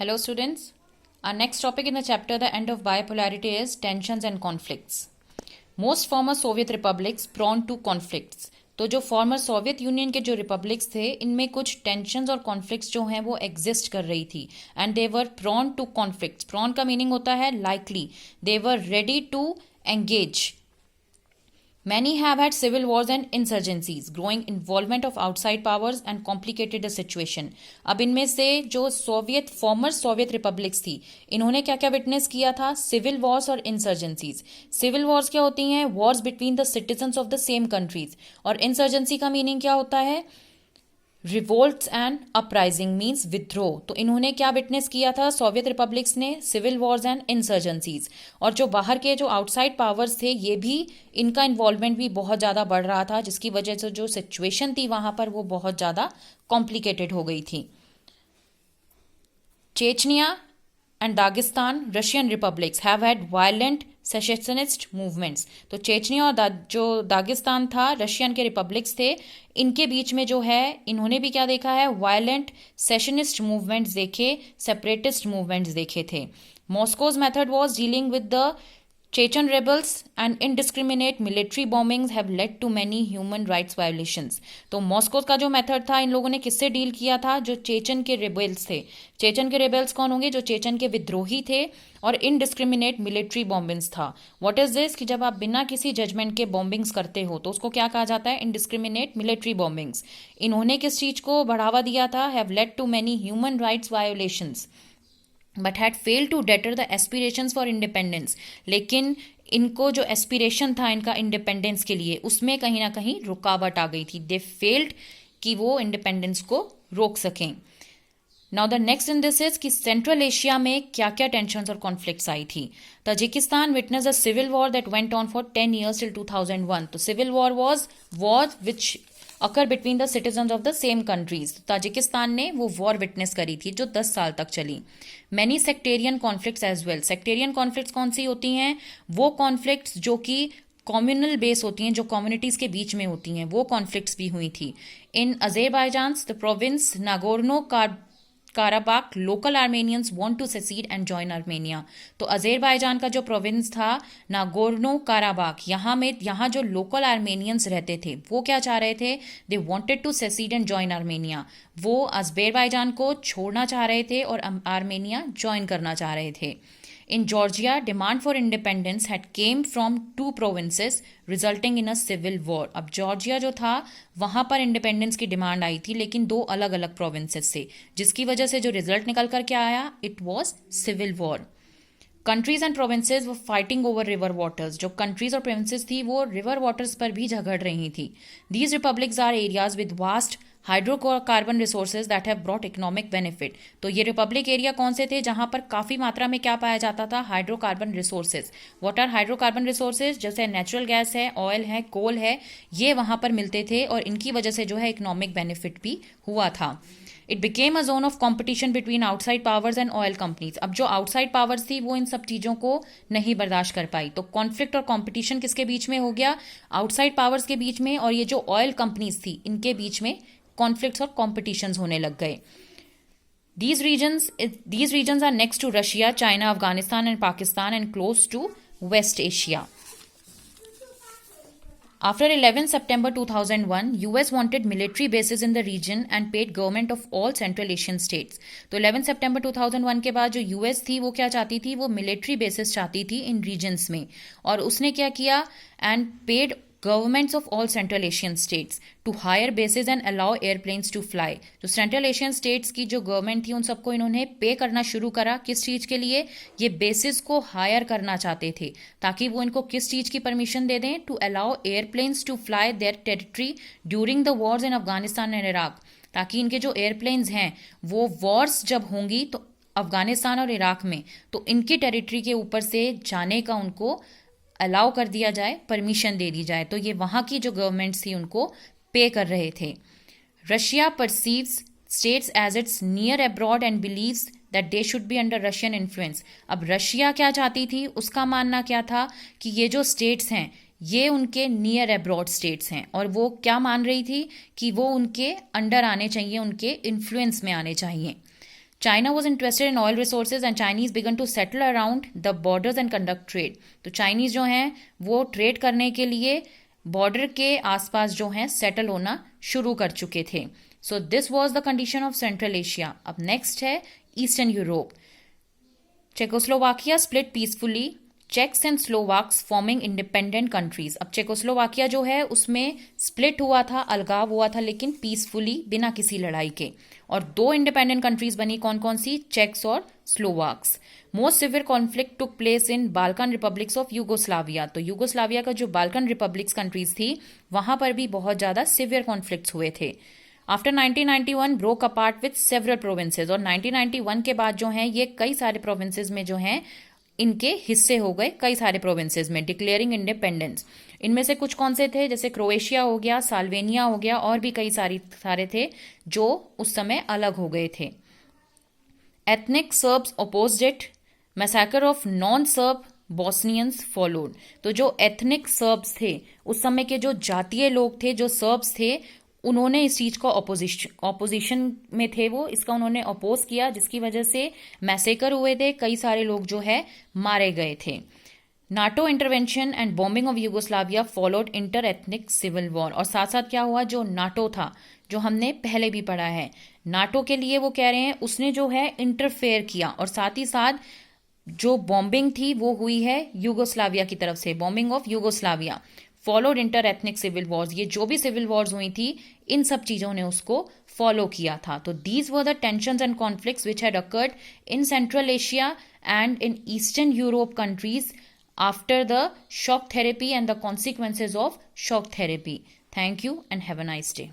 Hello, students. Our next topic in the chapter, The End of Bipolarity, is tensions and conflicts. Most former Soviet republics prone to conflicts. तो जो former Soviet union के जो republics थे इनमें कुछ tensions और conflicts जो हैं वो एग्जिस्ट कर रही थी and they were prone to conflicts. Prone का मीनिंग होता है likely. They were ready to engage. Many have had civil wars and insurgencies, growing involvement of outside powers and complicated the situation. अब इनमें से जो फॉर्मर सोवियत रिपब्लिक्स थी इन्होंने क्या क्या विटनेस किया था? सिविल वॉर्स और इंसर्जेंसीज. सिविल वॉर्स क्या होती हैं? Wars between the citizens of the same countries. और इंसर्जेंसी का मीनिंग क्या होता है? रिवोल्ट्स एंड अपराइजिंग मीन्स विद्रोह. तो इन्होंने क्या विटनेस किया था? सोवियत रिपब्लिक्स ने सिविल वॉर्स एंड इंसर्जेंसीज. और जो बाहर के जो आउटसाइड पावर्स थे ये भी इनका इन्वॉल्वमेंट भी बहुत ज़्यादा बढ़ रहा था जिसकी वजह से जो सिचुएशन थी वहां पर वो बहुत ज़्यादा कॉम्प्लिकेटेड हो गई थी. Chechnya and Dagestan Russian republics have had violent secessionist movements. तो चेचनिया और जो दागिस्तान था रशियन के रिपब्लिक्स थे इनके बीच में जो है इन्होंने भी क्या देखा है? वायलेंट सेशनिस्ट मूवमेंट्स देखे, सेपरेटिस्ट मूवमेंट्स देखे थे. Moscow's method was dealing with the Chechen rebels and indiscriminate military bombings have led to many human rights violations. तो मॉस्को का जो मेथड था इन लोगों ने किससे डील किया था? जो चेचन के रेबल्स थे. चेचन के रेबल्स कौन होंगे? जो चेचन के विद्रोही थे. और इनडिस्क्रिमिनेट मिलिट्री बॉम्बिंग्स था. What is this? कि जब आप बिना किसी जजमेंट के बॉम्बिंग्स करते हो तो उसको क्या कहा जाता है? Indiscriminate military bombings. इन्होंने किस चीज को बढ़ावा दिया था? Have led to many human rights violations but had fail to deter the aspirations for independence. लेकिन इनको जो एस्पिरेशन था इनका इंडिपेंडेंस के लिए उसमें कहीं ना कहीं रुकावट आ गई थी. दे फेल्ड कि वो इंडिपेंडेंस को रोक सकें. Now the next in this is कि सेंट्रल एशिया में क्या क्या टेंशन और कॉन्फ्लिक्ट्स आई थी. Tajikistan witness a civil war that went on for 10 years till 2001. तो civil war was war which occur between the citizens of the same countries. Tajikistan ने वो वॉर विटनेस करी थी जो 10 साल तक चली. Many sectarian conflicts as well. Sectarian conflicts कौन सी होती हैं? वो कॉन्फ्लिक्ट्स जो कि कम्युनल बेस होती हैं, जो कम्युनिटीज के बीच में होती हैं, वो कॉन्फ्लिक्ट्स भी हुई थी. In Azerbaijan the province Nagorno Karabakh local Armenians want to secede and join Armenia. तो अजेरबाईजान का जो प्रोविंस था नागोर्नो काराबाक, यहाँ जो लोकल आर्मेनियंस रहते थे वो क्या चाह रहे थे? They wanted to secede and join Armenia. वो अजेरबाईजान को छोड़ना चाह रहे थे और आर्मेनिया ज्वाइन करना चाह रहे थे. In Georgia, demand for independence had came from two provinces, resulting in a civil war. अब जॉर्जिया जो था वहां पर इंडिपेंडेंस की डिमांड आई थी लेकिन दो अलग अलग प्रोविंसेस से, जिसकी वजह से जो रिजल्ट निकल कर क्या आया? It was civil war. Countries and provinces वो फाइटिंग ओवर रिवर वाटर्स. जो कंट्रीज और प्रोविंसेस थी वो रिवर वाटर्स पर भी झगड़ रही थी. These republics are areas with vast hydrocarbon resources that have brought economic benefit. तो ये रिपब्लिक एरिया कौन से थे? जहां पर काफी मात्रा में क्या पाया जाता था? Hydrocarbon resources. What are hydrocarbon resources? जैसे नेचुरल गैस है, ऑयल है, कोल है, ये वहां पर मिलते थे और इनकी वजह से जो है इकोनॉमिक बेनिफिट भी हुआ था. It became a zone of competition between outside powers and oil companies. अब जो आउटसाइड पावर्स थी वो इन सब चीजों को नहीं बर्दाश्त कर पाई. तो कॉन्फ्लिक्ट और कॉम्पिटिशन किसके बीच में हो गया? आउटसाइड पावर्स के बीच में. और ये जो ऑयल कंपनीज थी इनके बीच में कॉन्फ्लिक्ट्स और कॉम्पिटिशन्स होने लग गए. These regions are next to Russia, China, Afghanistan and Pakistan and close to West Asia. After 11 September 2001, US wanted military bases in the region and paid government of all Central Asian states. तो 11 सितंबर 2001 के बाद जो US थी वो क्या चाहती थी? वो मिलिट्री बेसिस चाहती थी इन रीजन्स में. और उसने क्या किया? And paid governments of all central Asian states to hire bases and allow airplanes to fly. जो सेंट्रल एशियन स्टेट्स की जो गवर्नमेंट थी उन सबको इन्होंने पे करना शुरू करा. किस चीज के लिए? ये बेसिस को हायर करना चाहते थे ताकि वो इनको किस चीज की परमिशन दे दें? To allow airplanes to fly their territory during the wars in Afghanistan and Iraq. ताकि इनके जो एयरप्लेन्स हैं वो वॉर्स जब होंगी तो अफगानिस्तान और इराक में तो इनकी टेरिटरी के ऊपर से जाने का उनको अलाउ कर दिया जाए, परमिशन दे दी जाए. तो ये वहां की जो गवर्नमेंट्स थी उनको पे कर रहे थे. Russia perceives states as its near abroad and believes that they should be under Russian influence. अब रशिया क्या चाहती थी? उसका मानना क्या था कि ये जो स्टेट्स हैं ये उनके नियर अब्रॉड स्टेट्स हैं और वो क्या मान रही थी कि वो उनके अंडर आने चाहिए, उनके इन्फ्लुएंस में आने चाहिए. China was interested in oil resources and Chinese began to settle around the borders and conduct trade. तो Chinese जो हैं वो ट्रेड करने के लिए बॉर्डर के आसपास जो हैं सेटल होना शुरू कर चुके थे. So this was the condition of central Asia. अब नेक्स्ट है eastern Europe. Czechoslovakia split peacefully, Czechs and Slovaks forming independent countries. अब चेकोस्लोवाकिया जो है उसमें स्प्लिट हुआ था, अलगाव हुआ था, लेकिन पीसफुली, बिना किसी लड़ाई के. और 2 इंडिपेंडेंट कंट्रीज बनी. कौन कौन सी? चेक्स और स्लोवाक्स. Most severe conflict took place in Balkan republics of Yugoslavia. तो यूगोस्लाविया का जो बाल्कन रिपब्लिक्स कंट्रीज थी वहां पर भी बहुत ज्यादा सिवियर कॉन्फ्लिक्ट्स हुए थे. After 1991 broke apart with several provinces. और 1991 के बाद जो है ये कई सारे प्रोविंसेस में जो है इनके हिस्से हो गए, कई सारे प्रोविंसेस में, डिक्लेयरिंग इंडिपेंडेंस. इनमें से कुछ कौन से थे? जैसे क्रोएशिया हो गया, साल्वेनिया हो गया, और भी कई सारे थे जो उस समय अलग हो गए थे. Ethnic Serbs opposed it. Massacre of non Serb Bosnians followed. तो जो एथनिक सर्ब्स थे, उस समय के जो जातीय लोग थे, जो सर्ब्स थे, उन्होंने इस चीज को ऑपोजिशन में थे, वो इसका उन्होंने अपोज किया, जिसकी वजह से मैसेकर हुए थे, कई सारे लोग जो है मारे गए थे. NATO intervention and bombing of Yugoslavia followed inter ethnic civil war. और साथ साथ क्या हुआ? जो नाटो था, जो हमने पहले भी पढ़ा है, नाटो के लिए वो कह रहे हैं उसने जो है इंटरफेयर किया, और साथ ही साथ जो बॉम्बिंग थी वो हुई है यूगोस्लाविया की तरफ से, bombing of Yugoslavia. Followed inter ethnic civil wars. ये जो भी सिविल वॉर्स हुई थी, इन सब चीजों ने उसको फॉलो किया था. तो these were the tensions and conflicts which had occurred in central Asia and in eastern Europe countries after the shock therapy and the consequences of shock therapy. Thank you and have a nice day.